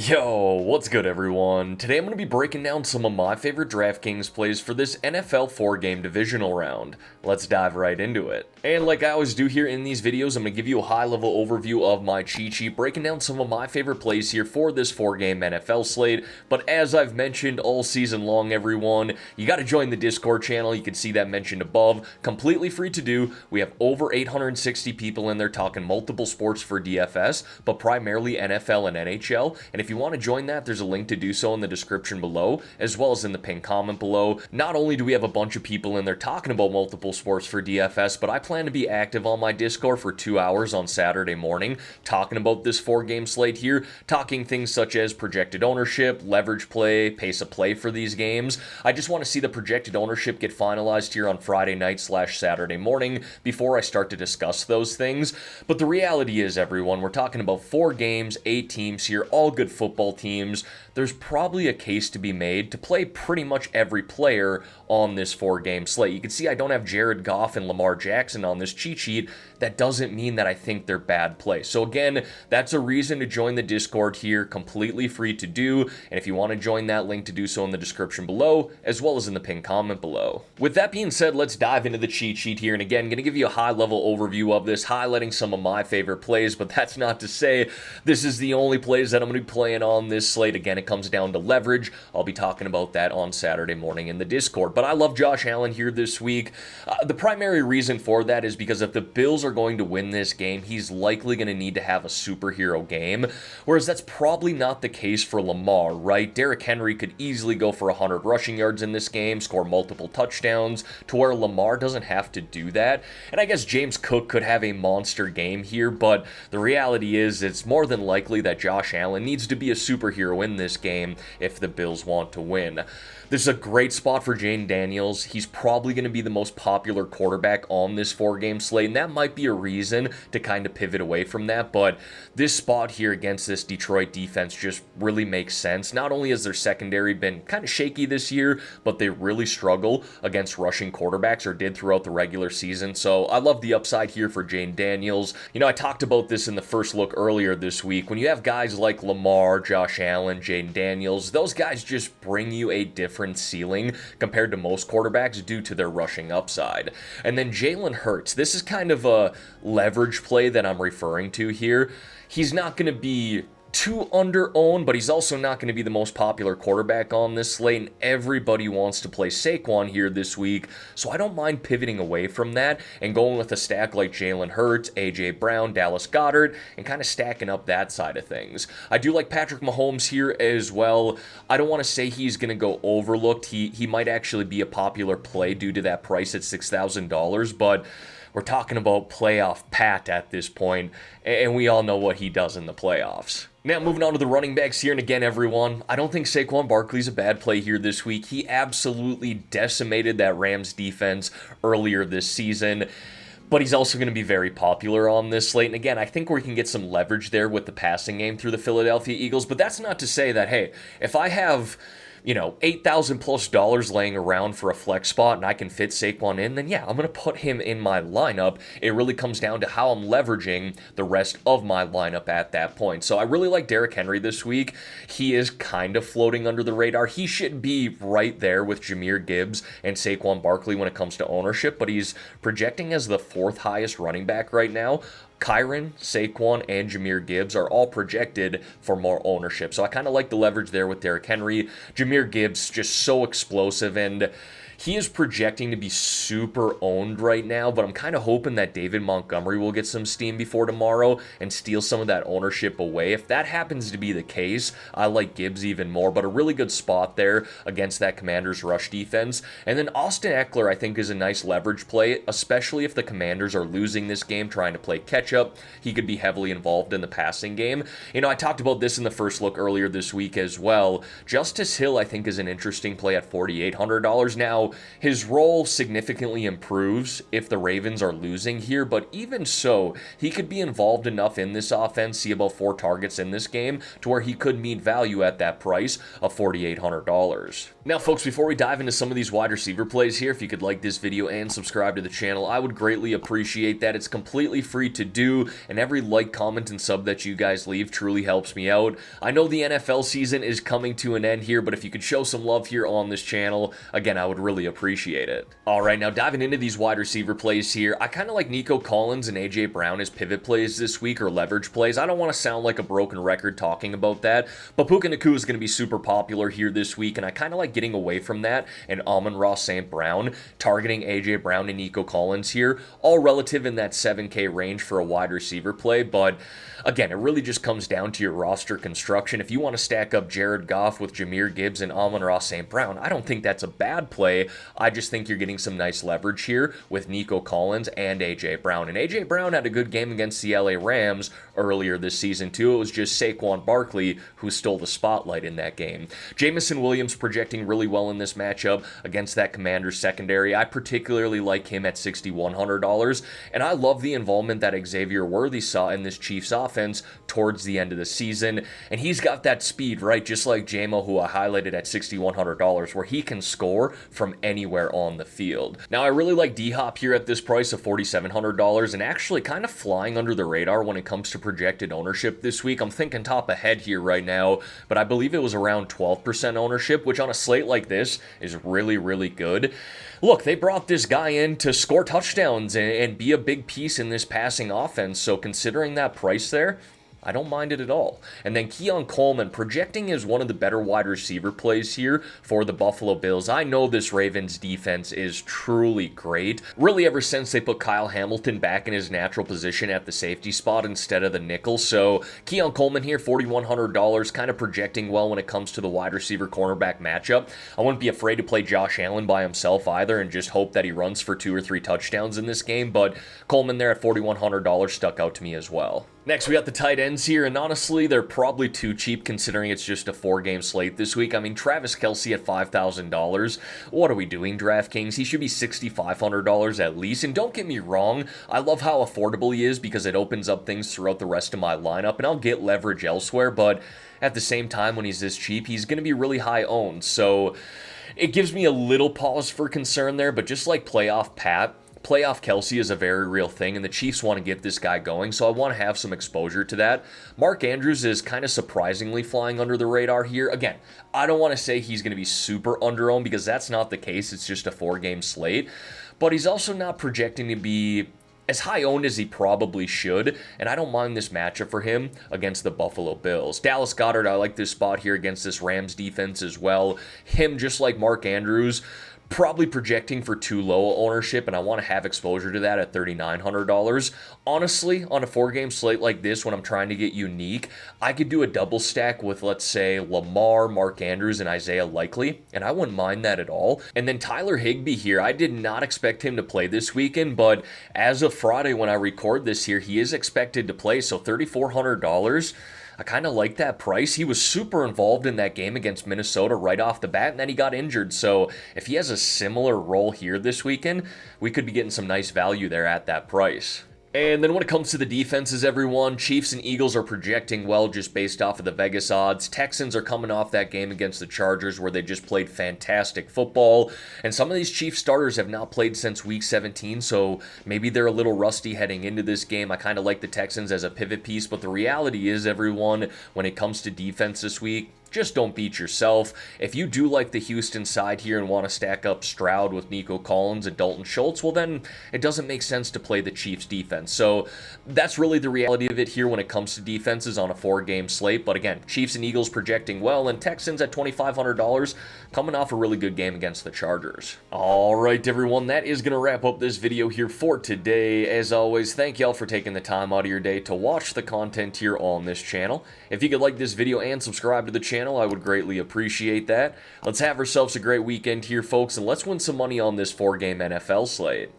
Yo, what's good everyone? Today I'm going to be breaking down some of my favorite DraftKings plays for this NFL 4-game divisional round. Let's dive right into it. And like I always do here in these videos, I'm going to give you a high-level overview of my cheat sheet, breaking down some of my favorite plays here for this 4-game NFL slate. But as I've mentioned all season long, everyone, you got to join the Discord channel. You can see that mentioned above. Completely free to do. We have over 860 people in there talking multiple sports for DFS, but primarily NFL and NHL. And if you want to join that, there's a link to do so in the description below, as well as in the pinned comment below. Not only do we have a bunch of people in there talking about multiple sports for DFS, but I plan to be active on my Discord for 2 hours on Saturday morning, talking about this 4-game slate here, talking things such as projected ownership, leverage play, pace of play for these games. I just want to see the projected ownership get finalized here on Friday night / Saturday morning before I start to discuss those things. But the reality is, everyone, we're talking about 4 games, 8 teams here, all good football teams. There's probably a case to be made to play pretty much every player on this 4-game slate. You can see I don't have Jared Goff and Lamar Jackson on this cheat sheet. That doesn't mean that I think they're bad plays. So again, that's a reason to join the Discord here, completely free to do. And if you want to join that, link to do so in the description below, as well as in the pinned comment below. With that being said, let's dive into the cheat sheet here. And again, I'm going to give you a high-level overview of this, highlighting some of my favorite plays, but that's not to say this is the only plays that I'm going to be playing on this slate. Again, it comes down to leverage. I'll be talking about that on Saturday morning in the Discord. But I love Josh Allen here this week. The primary reason for that is because if the Bills are going to win this game, he's likely going to need to have a superhero game, whereas that's probably not the case for Lamar, right? Derrick Henry could easily go for 100 rushing yards in this game, score multiple touchdowns, to where Lamar doesn't have to do that. And I guess James Cook could have a monster game here, but the reality is it's more than likely that Josh Allen needs to be a superhero in this game if the Bills want to win. This is a great spot for Jane Daniels. He's probably going to be the most popular quarterback on this 4-game slate, and that might be a reason to kind of pivot away from that, but this spot here against this Detroit defense just really makes sense. Not only has their secondary been kind of shaky this year, but they really struggle against rushing quarterbacks, or did throughout the regular season, so I love the upside here for Jane Daniels. You know, I talked about this in the first look earlier this week. When you have guys like Lamar, Josh Allen, Jane Daniels, those guys just bring you a different ceiling compared to most quarterbacks due to their rushing upside. And then Jalen Hurts, this is kind of a leverage play that I'm referring to here. He's not going to be too under-owned, but he's also not going to be the most popular quarterback on this slate, and everybody wants to play Saquon here this week, so I don't mind pivoting away from that and going with a stack like Jalen Hurts, A.J. Brown, Dallas Goedert, and kind of stacking up that side of things. I do like Patrick Mahomes here as well. I don't want to say he's going to go overlooked. He might actually be a popular play due to that price at $6,000, but we're talking about playoff Pat at this point, and we all know what he does in the playoffs. Now, moving on to the running backs here, and again, everyone, I don't think Saquon Barkley's a bad play here this week. He absolutely decimated that Rams defense earlier this season, but he's also going to be very popular on this slate. And again, I think we can get some leverage there with the passing game through the Philadelphia Eagles, but that's not to say that, hey, if I have $8,000+ laying around for a flex spot and I can fit Saquon in, then yeah, I'm going to put him in my lineup. It really comes down to how I'm leveraging the rest of my lineup at that point. So I really like Derrick Henry this week. He is kind of floating under the radar. He should be right there with Jahmyr Gibbs and Saquon Barkley when it comes to ownership, but he's projecting as the 4th highest running back right now. Kyren, Saquon, and Jahmyr Gibbs are all projected for more ownership. So I kind of like the leverage there with Derrick Henry. Jahmyr Gibbs just so explosive, and he is projecting to be super owned right now, but I'm kind of hoping that David Montgomery will get some steam before tomorrow and steal some of that ownership away. If that happens to be the case, I like Gibbs even more, but a really good spot there against that Commanders rush defense. And then Austin Eckler, I think, is a nice leverage play, especially if the Commanders are losing this game trying to play catch-up. He could be heavily involved in the passing game. You know, I talked about this in the first look earlier this week as well. Justice Hill, I think, is an interesting play at $4,800 now. Now, his role significantly improves if the Ravens are losing here, but even so, he could be involved enough in this offense, see about 4 targets in this game, to where he could meet value at that price of $4,800. Now, folks, before we dive into some of these wide receiver plays here, if you could like this video and subscribe to the channel, I would greatly appreciate that. It's completely free to do, and every like, comment, and sub that you guys leave truly helps me out. I know the NFL season is coming to an end here, but if you could show some love here on this channel, again, I would really appreciate it. All right, now diving into these wide receiver plays here, I kind of like Nico Collins and A.J. Brown as pivot plays this week, or leverage plays. I don't want to sound like a broken record talking about that, but Puka Nacua is going to be super popular here this week, and I kind of like getting away from that and Amon-Ra St. Brown, targeting A.J. Brown and Nico Collins here, all relative in that 7K range for a wide receiver play, but again, it really just comes down to your roster construction. If you want to stack up Jared Goff with Jahmyr Gibbs and Amon-Ra St. Brown, I don't think that's a bad play. I just think you're getting some nice leverage here with Nico Collins and A.J. Brown. And A.J. Brown had a good game against the LA Rams earlier this season too. It was just Saquon Barkley who stole the spotlight in that game. Jameson Williams projecting really well in this matchup against that Commanders secondary. I particularly like him at $6,100, and I love the involvement that Xavier Worthy saw in this Chiefs offense towards the end of the season, and he's got that speed, right, just like Jamo, who I highlighted at $6,100, where he can score from anywhere on the field. Now, I really like D-Hop here at this price of $4,700, and actually kind of flying under the radar when it comes to projected ownership this week. I'm thinking top ahead here right now, but I believe it was around 12% ownership, which on a slate like this is really, really good. Look, they brought this guy in to score touchdowns and be a big piece in this passing offense, so considering that price there, I don't mind it at all. And then Keon Coleman projecting as one of the better wide receiver plays here for the Buffalo Bills. I know this Ravens defense is truly great. Really ever since they put Kyle Hamilton back in his natural position at the safety spot instead of the nickel. So Keon Coleman here, $4,100, kind of projecting well when it comes to the wide receiver cornerback matchup. I wouldn't be afraid to play Josh Allen by himself either and just hope that he runs for 2 or 3 touchdowns in this game. But Coleman there at $4,100 stuck out to me as well. Next, we got the tight ends here, and honestly, they're probably too cheap considering it's just a 4-game slate this week. I mean, Travis Kelce at $5,000. What are we doing, DraftKings? He should be $6,500 at least, and don't get me wrong, I love how affordable he is because it opens up things throughout the rest of my lineup, and I'll get leverage elsewhere, but at the same time, when he's this cheap, he's going to be really high owned, so it gives me a little pause for concern there, but just like playoff Kelce is a very real thing, and the Chiefs want to get this guy going, so I want to have some exposure to that. Mark Andrews is kind of surprisingly flying under the radar here. Again, I don't want to say he's going to be super underowned because that's not the case. It's just a 4-game slate, but he's also not projecting to be as high owned as he probably should, and I don't mind this matchup for him against the Buffalo Bills. Dallas Goedert, I like this spot here against this Rams defense as well. Him, just like Mark Andrews, probably projecting for too low ownership, and I want to have exposure to that at $3,900. Honestly, on a 4-game slate like this, when I'm trying to get unique, I could do a double stack with, let's say, Lamar, Mark Andrews, and Isaiah Likely, and I wouldn't mind that at all. And then Tyler Higbee here, I did not expect him to play this weekend, but as of Friday when I record this here, he is expected to play, so $3,400. I kind of like that price. He was super involved in that game against Minnesota right off the bat, and then he got injured. So if he has a similar role here this weekend, we could be getting some nice value there at that price. And then when it comes to the defenses, everyone, Chiefs and Eagles are projecting well just based off of the Vegas odds. Texans are coming off that game against the Chargers where they just played fantastic football. And some of these Chiefs starters have not played since Week 17, so maybe they're a little rusty heading into this game. I kind of like the Texans as a pivot piece, but the reality is, everyone, when it comes to defense this week, just don't beat yourself. If you do like the Houston side here and want to stack up Stroud with Nico Collins and Dalton Schultz, well then it doesn't make sense to play the Chiefs defense. So that's really the reality of it here when it comes to defenses on a 4-game slate. But again, Chiefs and Eagles projecting well, and Texans at $2,500 coming off a really good game against the Chargers. All right, everyone, that is going to wrap up this video here for today. As always, thank y'all for taking the time out of your day to watch the content here on this channel. If you could like this video and subscribe to the channel, I would greatly appreciate that. Let's have ourselves a great weekend here, folks, and let's win some money on this 4-game NFL slate.